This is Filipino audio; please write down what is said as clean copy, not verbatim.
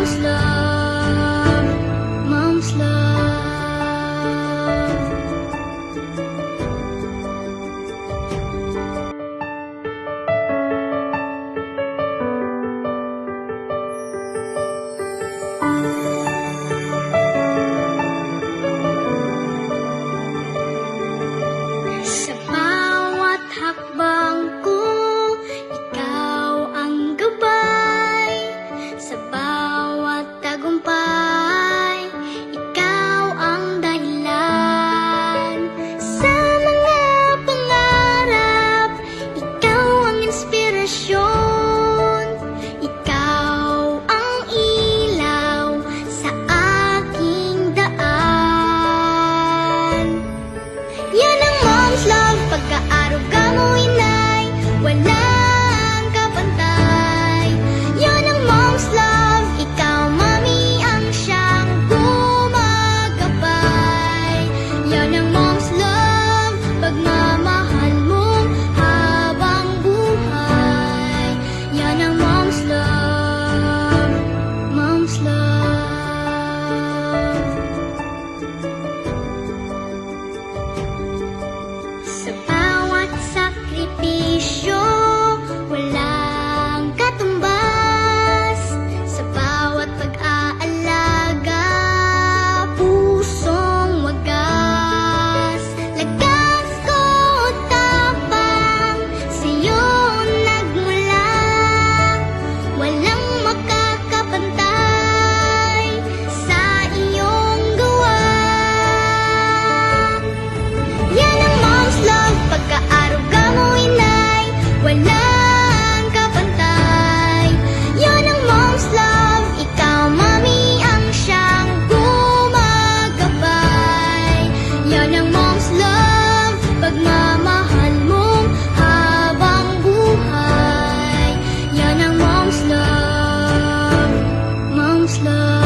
mom's love, mom's love. Sa bawat hakbang ko, ikaw ang gabay. Sa bawat tagumpay, ikaw ang dahilan. Sa mga pangarap, ikaw ang inspirasyon. Ikaw ang ilaw sa aking daan. Yan ang mom's love, pagka-aruga mo inay, walang kapantay. Yan ang mom's love, ikaw mami ang siyang gumagabay. Yan ang mom's love, pagmamahal mo habang buhay. Yan ang mom's love, mom's love. Sa bawat sakripisyo, walang katumbas. Sa bawat pag-aalaga, pusong wagas. Lakas ko tapang, sa'yo nagmula. Walang makakapantay sa iyong gawa. Yan ang mom's love, pagka-aruga mo inay, walang kapantay. Yan ang mom's love, ikaw mami ang siyang gumagabay. Yan ang mom's love, pagmamahal mo habang buhay. Yan ang mom's love, mom's love.